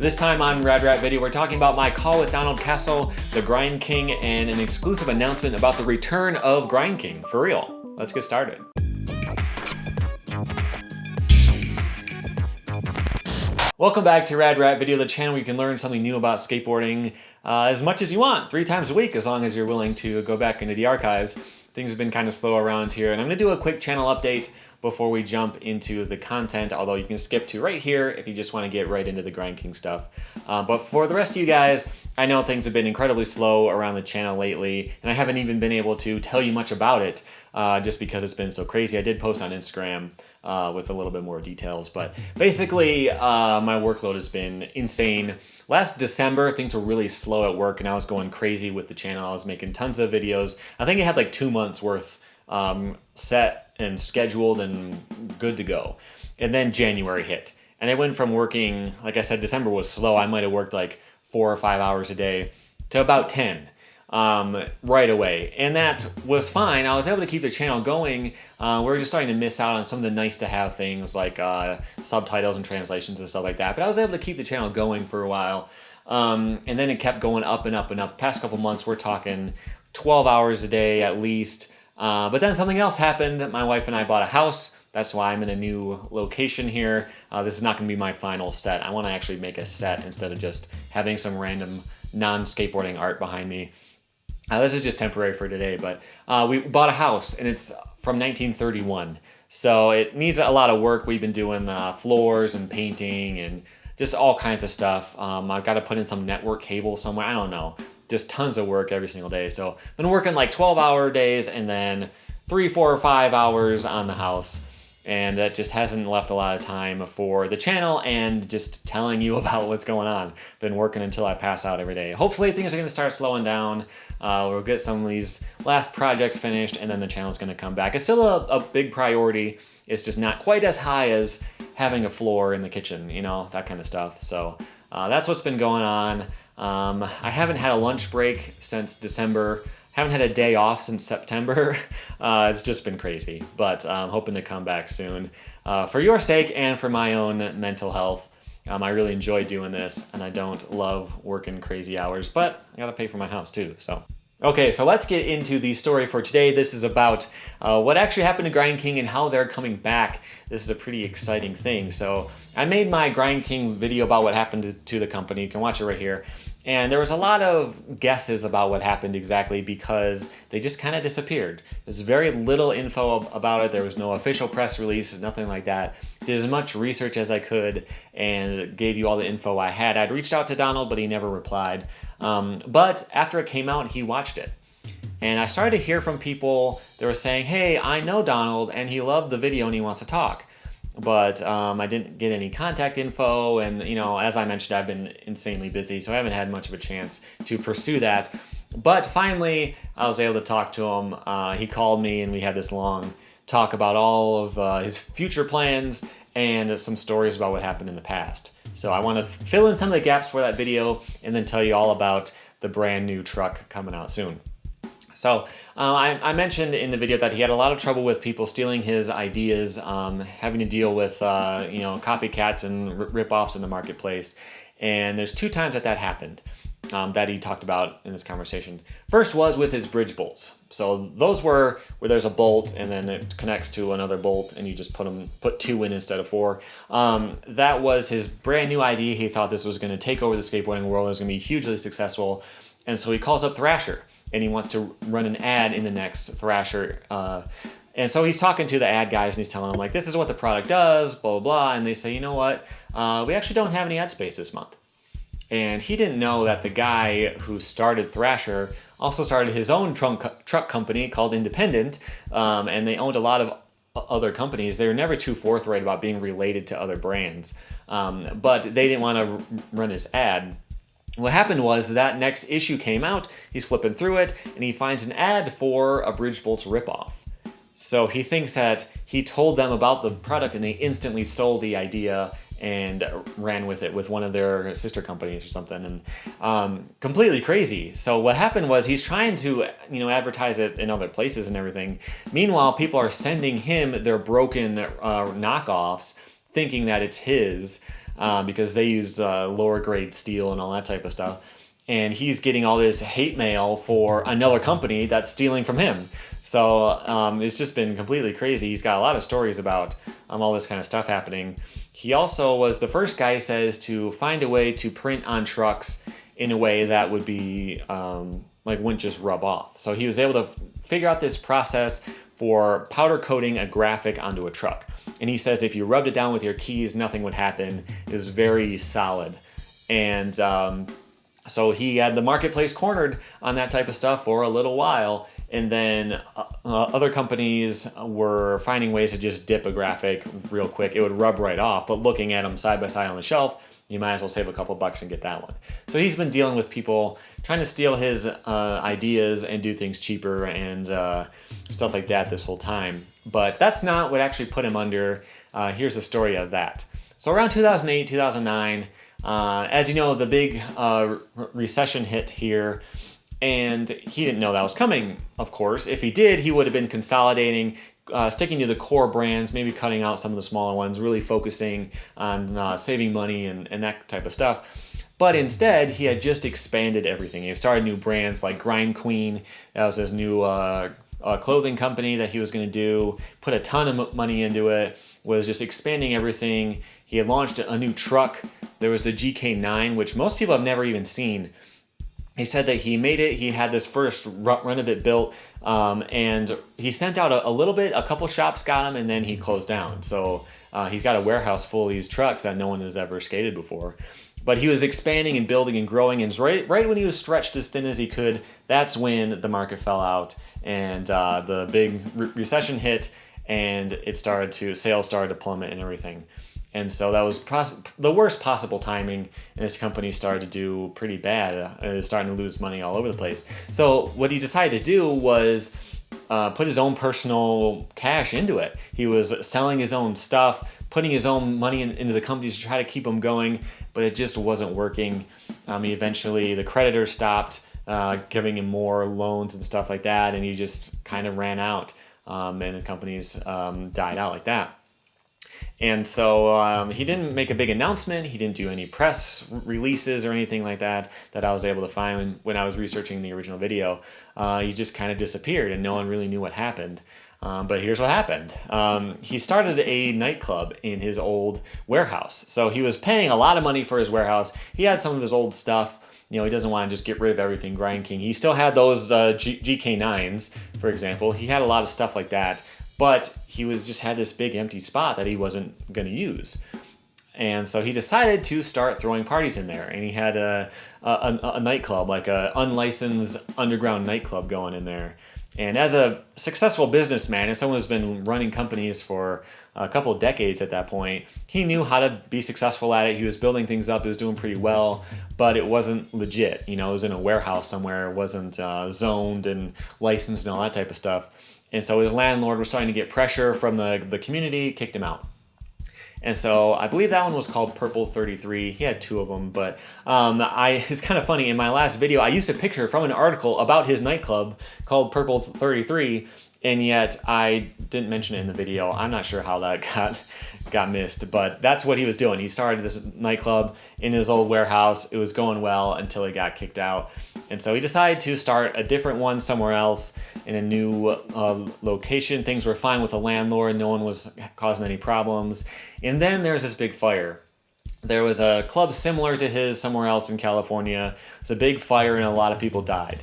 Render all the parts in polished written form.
This time on Rad Rat Video, we're talking about my call with Donald Cassel, the Grind King, and an exclusive announcement about the return of Grind King, for real. Let's get started. Welcome back to Rad Rat Video, the channel where you can learn something new about skateboarding as much as you want, 3 times a week, as long as you're willing to go back into the archives. Things have been kind of slow around here, and I'm going to do a quick channel update before we jump into the content, although you can skip to right here if you just want to get right into the Grind King stuff. But for the rest of you guys, I know things have been incredibly slow around the channel lately, and I haven't even been able to tell you much about it just because it's been so crazy. I did post on Instagram with a little bit more details, but basically my workload has been insane. Last December, things were really slow at work, and I was going crazy with the channel. I was making tons of videos. I think I had like 2 months worth set and scheduled and good to go. And then January hit, and I went from working, like I said, December was slow. I might have worked like 4 or 5 hours a day to about 10 right away. And that was fine. I was able to keep the channel going. We were just starting to miss out on some of the nice to have things like subtitles and translations and stuff like that. But I was able to keep the channel going for a while. And then it kept going up and up and up. Past couple months, we're talking 12 hours a day at least. But then something else happened. My wife and I bought a house. That's why I'm in a new location here. This is not going to be my final set. I want to actually make a set instead of just having some random non-skateboarding art behind me. This is just temporary for today, but we bought a house, and it's from 1931. So it needs a lot of work. We've been doing floors and painting and just all kinds of stuff. I've got to put in some network cable somewhere. I don't know. Just tons of work every single day. So I've been working like 12-hour days and then 3, 4, or 5 hours on the house. And that just hasn't left a lot of time for the channel and just telling you about what's going on. Been working until I pass out every day. Hopefully things are going to start slowing down. We'll get some of these last projects finished, and then the channel's going to come back. It's still a big priority. It's just not quite as high as having a floor in the kitchen, you know, that kind of stuff. So that's what's been going on. I haven't had a lunch break since December. Haven't had a day off since September. It's just been crazy, but I'm hoping to come back soon. For your sake and for my own mental health, I really enjoy doing this, and I don't love working crazy hours, but I gotta pay for my house too, so. Okay, so let's get into the story for today. This is about what actually happened to Grind King and how they're coming back. This is a pretty exciting thing. So I made my Grind King video about what happened to the company. You can watch it right here. And there was a lot of guesses about what happened exactly because they just kind of disappeared. There's very little info about it. There was no official press release, nothing like that. Did as much research as I could and gave you all the info I had. I'd reached out to Donald, but he never replied. But after it came out, he watched it. And I started to hear from people that were saying, hey, I know Donald, and he loved the video and he wants to talk. But I didn't get any contact info, and you know, as I mentioned, I've been insanely busy, so I haven't had much of a chance to pursue that. But finally, I was able to talk to him. He called me, and we had this long talk about all of his future plans and some stories about what happened in the past. So I want to fill in some of the gaps for that video, and then tell you all about the brand new truck coming out soon. So I mentioned in the video that he had a lot of trouble with people stealing his ideas, having to deal with you know, copycats and rip-offs in the marketplace. And there's 2 times that happened that he talked about in this conversation. First was with his bridge bolts. So those were where there's a bolt and then it connects to another bolt and you just put 2 in instead of 4. That was his brand new idea. He thought this was going to take over the skateboarding world. It was going to be hugely successful. And so he calls up Thrasher, and he wants to run an ad in the next Thrasher. And so he's talking to the ad guys, and he's telling them, like, this is what the product does, blah, blah, blah. And they say, you know what? We actually don't have any ad space this month. And he didn't know that the guy who started Thrasher also started his own truck company called Independent, and they owned a lot of other companies. They were never too forthright about being related to other brands, but they didn't want to run his ad. What happened was that next issue came out, he's flipping through it, and he finds an ad for a Bridge Bolts ripoff. So he thinks that he told them about the product and they instantly stole the idea and ran with it with one of their sister companies or something, and completely crazy. So what happened was he's trying to, you know, advertise it in other places and everything. Meanwhile, people are sending him their broken knockoffs, thinking that it's his. because they used lower grade steel and all that type of stuff. And he's getting all this hate mail for another company that's stealing from him. So it's just been completely crazy. He's got a lot of stories about all this kind of stuff happening. He also was the first guy, he says, to find a way to print on trucks in a way that would be wouldn't just rub off. So he was able to figure out this process for powder coating a graphic onto a truck. And he says if you rubbed it down with your keys, nothing would happen. It was very solid. And so he had the marketplace cornered on that type of stuff for a little while. And then other companies were finding ways to just dip a graphic real quick. It would rub right off, but looking at them side by side on the shelf, you might as well save a couple bucks and get that one. So he's been dealing with people trying to steal his ideas and do things cheaper and stuff like that this whole time. But that's not what actually put him under. Here's the story of that. So around 2008, 2009, as you know, the big recession hit here. And he didn't know that was coming, of course. If he did, he would have been consolidating, sticking to the core brands, maybe cutting out some of the smaller ones, really focusing on saving money and that type of stuff. But instead, he had just expanded everything. He had started new brands like Grind Queen. That was his new clothing company that he was going to do. Put a ton of money into it. Was just expanding everything. He had launched a new truck. There was the GK9, which most people have never even seen. He said that he made it, he had this first run of it built, and he sent out a little bit, a couple shops got him, and then he closed down. So he's got a warehouse full of these trucks that no one has ever skated before. But he was expanding and building and growing, and right when he was stretched as thin as he could, that's when the market fell out, and the big recession hit, and sales started to plummet and everything. And so that was the worst possible timing, and this company started to do pretty bad. It was starting to lose money all over the place. So what he decided to do was put his own personal cash into it. He was selling his own stuff, putting his own money into the companies to try to keep them going, but it just wasn't working. Eventually, the creditors stopped giving him more loans and stuff like that, and he just kind of ran out, and the companies died out like that. And so he didn't make a big announcement. He didn't do any press releases or anything like that I was able to find when I was researching the original video. He just kind of disappeared and no one really knew what happened. But here's what happened. He started a nightclub in his old warehouse. So he was paying a lot of money for his warehouse. He had some of his old stuff. He doesn't want to just get rid of everything Grind King. He still had those GK9s, for example. He had a lot of stuff like that. But he had this big empty spot that he wasn't going to use. And so he decided to start throwing parties in there. And he had a nightclub, like an unlicensed underground nightclub going in there. And as a successful businessman, as someone who's been running companies for a couple of decades at that point, he knew how to be successful at it. He was building things up. He was doing pretty well, but it wasn't legit. It was in a warehouse somewhere. It wasn't zoned and licensed and all that type of stuff. And so his landlord was starting to get pressure from the community, kicked him out. And so I believe that one was called Purple 33. He had two of them, but it's kind of funny. In my last video, I used a picture from an article about his nightclub called Purple 33, and yet I didn't mention it in the video. I'm not sure how that got missed, but that's what he was doing. He started this nightclub in his old warehouse. It was going well until he got kicked out. And so he decided to start a different one somewhere else in a new location. Things were fine with the landlord. No one was causing any problems. And then there's this big fire. There was a club similar to his somewhere else in California. It's a big fire and a lot of people died.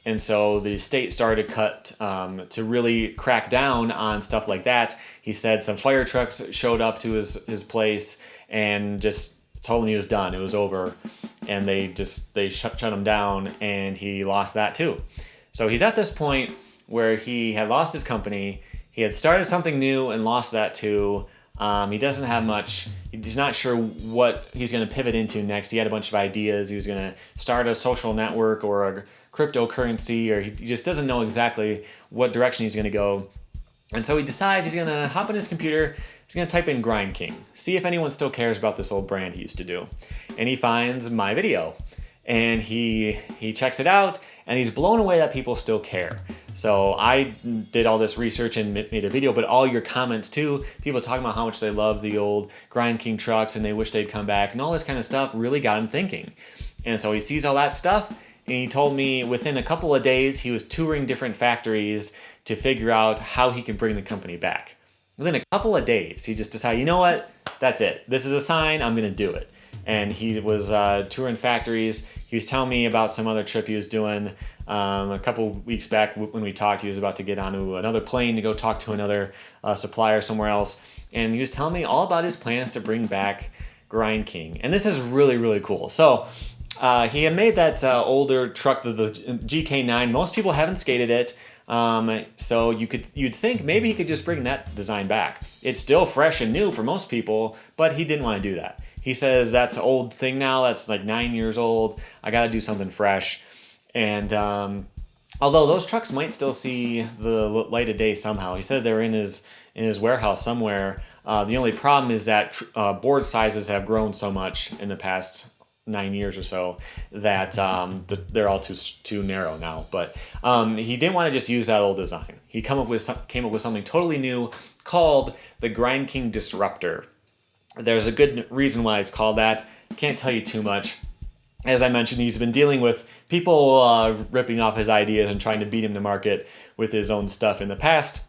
And so the state started to really crack down on stuff like that. He said some fire trucks showed up to his place and just told him he was done. It was over. And they shut him down, and he lost that too. So he's at this point where he had lost his company. He had started something new and lost that too. He doesn't have much. He's not sure what he's going to pivot into next. He had a bunch of ideas. He was going to start a social network or a cryptocurrency, or he just doesn't know exactly what direction he's going to go. And so he decides he's going to hop on his computer. He's going to type in Grind King, see if anyone still cares about this old brand he used to do. And he finds my video. And he checks it out, and he's blown away that people still care. So I did all this research and made a video, but all your comments too, people talking about how much they love the old Grind King trucks and they wish they'd come back and all this kind of stuff really got him thinking. And so he sees all that stuff and he told me within a couple of days he was touring different factories to figure out how he can bring the company back. Within a couple of days, he just decided, you know what, that's it. This is a sign, I'm gonna do it. And he was touring factories. He was telling me about some other trip he was doing. A couple weeks back when we talked, he was about to get onto another plane to go talk to another supplier somewhere else. And he was telling me all about his plans to bring back Grind King. And this is really, really cool. So he had made that older truck, the GK9. Most people haven't skated it. So you'd think maybe he could just bring that design back. It's still fresh and new for most people, but he didn't want to do that. He says that's an old thing now. That's like 9 years old. I got to do something fresh. And although those trucks might still see the light of day somehow, he said they're in his warehouse somewhere. The only problem is that board sizes have grown so much in the past 9 years or so that they're all too narrow now. But he didn't want to just use that old design. He came up with something totally new called the Grind King Disruptor. There's a good reason why it's called that. Can't tell you too much. As I mentioned, he's been dealing with people ripping off his ideas and trying to beat him to market with his own stuff in the past.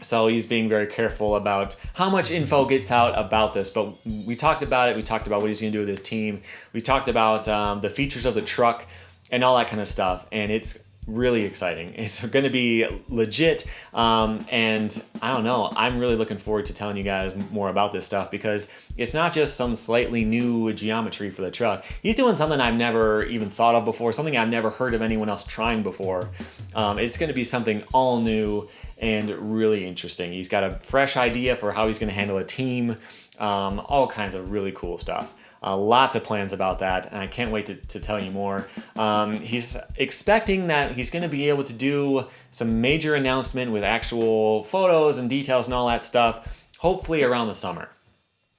So he's being very careful about how much info gets out about this. But we talked about it. We talked about what he's going to do with his team. We talked about the features of the truck and all that kind of stuff. And it's really exciting. It's going to be legit. And I don't know. I'm really looking forward to telling you guys more about this stuff because it's not just some slightly new geometry for the truck. He's doing something I've never even thought of before, something I've never heard of anyone else trying before. It's going to be something all new and really interesting. He's got a fresh idea for how he's going to handle a team, all kinds of really cool stuff. Lots of plans about that, and I can't wait to tell you more. He's expecting that he's going to be able to do some major announcement with actual photos and details and all that stuff, hopefully around the summer.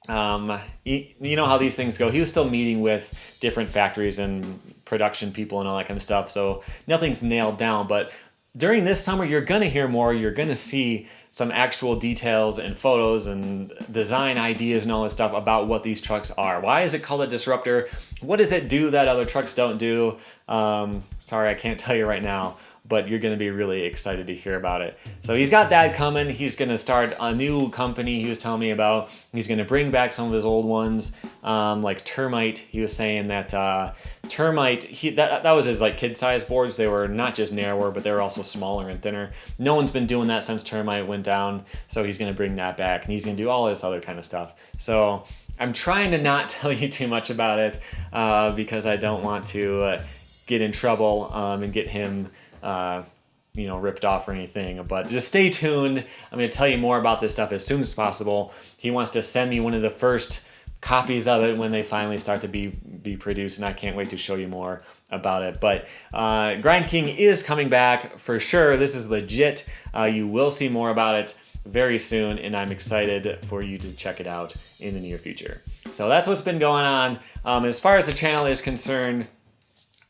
You know how these things go. He was still meeting with different factories and production people and all that kind of stuff, so nothing's nailed down, but during this summer, you're going to hear more. You're going to see some actual details and photos and design ideas and all this stuff about what these trucks are. Why is it called a disruptor? What does it do that other trucks don't do? Sorry, I can't tell you right now, but you're going to be really excited to hear about it. So he's got that coming. He's going to start a new company he was telling me about. He's going to bring back some of his old ones, like Termite. He was saying that Termite, that was his like kid-sized boards. They were not just narrower, but they were also smaller and thinner. No one's been doing that since Termite went down, so he's going to bring that back, and he's going to do all this other kind of stuff. So I'm trying to not tell you too much about it because I don't want to get in trouble and get him ripped off or anything, but just stay tuned. I'm going to tell you more about this stuff as soon as possible. He wants to send me one of the first copies of it when they finally start to be produced, and I can't wait to show you more about it. But Grind King is coming back for sure. This is legit. You will see more about it very soon, and I'm excited for you to check it out in the near future. So that's what's been going on. As far as the channel is concerned,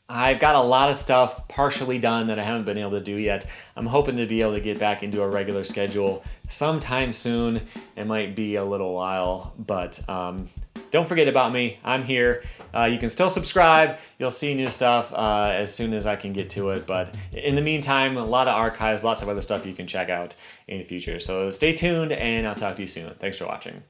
I've got a lot of stuff partially done that I haven't been able to do yet. I'm hoping to be able to get back into a regular schedule sometime soon. It might be a little while, but don't forget about me. I'm here. You can still subscribe. You'll see new stuff as soon as I can get to it. But in the meantime, a lot of archives, lots of other stuff you can check out in the future. So stay tuned, and I'll talk to you soon. Thanks for watching.